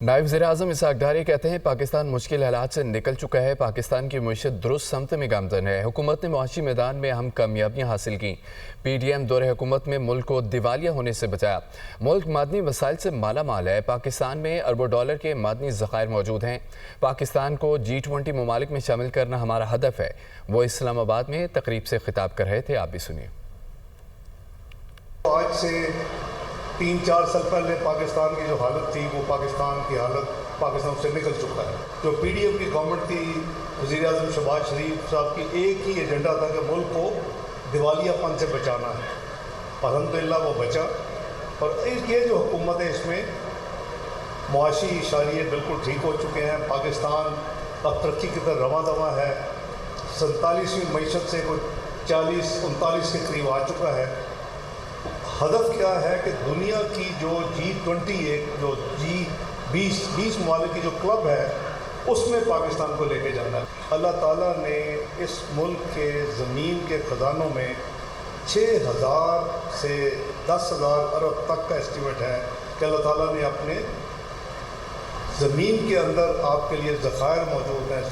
नायब वज़ीर-ए-आज़म इसहाक़ डारी कहते हैं पाकिस्तान मुश्किल हालात से निकल चुका है। पाकिस्तान की मईशत दुरुस्त समत में गामज़न है। हुकूमत ने मुआशी मैदान में अहम कामयाबियाँ हासिल की। PDM दौरे हुकूमत में मुल्क को दिवालिया होने से बचाया। मुल्क मादनी वसाइल से माला माल है। पाकिस्तान में अरबों डॉलर के मादनी ज़खायर मौजूद हैं। पाकिस्तान को G20 ममालिक में शामिल करना हमारा हदफ है। वो इस्लामाबाद में तकरीब से खिताब कर रहे थे। आप भी सुनिए। आज से 3-4 साल पहले पाकिस्तान की जो हालत थी वो पाकिस्तान की हालत पाकिस्तान से निकल चुका है। जो PDM की गवर्नमेंट थी, वज़ीर-ए-आज़म शहबाज शरीफ साहब की एक ही एजेंडा था कि मुल्क को दिवालियापन से बचाना है। अल्हम्दुलिल्लाह वो बचा। और ये जो हुकूमत है इसमें मुआशी इशारे बिल्कुल ठीक हो चुके हैं। पाकिस्तान अब तरक्की की तरफ रवां दवा है। 47वीं मईशत से कोई 40-39 के करीब आ चुका है। हदफ क्या है कि दुनिया की जो G20 एक जो G20 ममालिक की जो क्लब है उसमें पाकिस्तान को लेके जाना है। अल्लाह ताला ने इस मुल्क के ज़मीन के ख़जानों में 6,000 से 10,000 अरब तक का एस्टीमेट है कि अल्लाह ताला ने अपने ज़मीन के अंदर आपके लिए ज़खायर मौजूद हैं।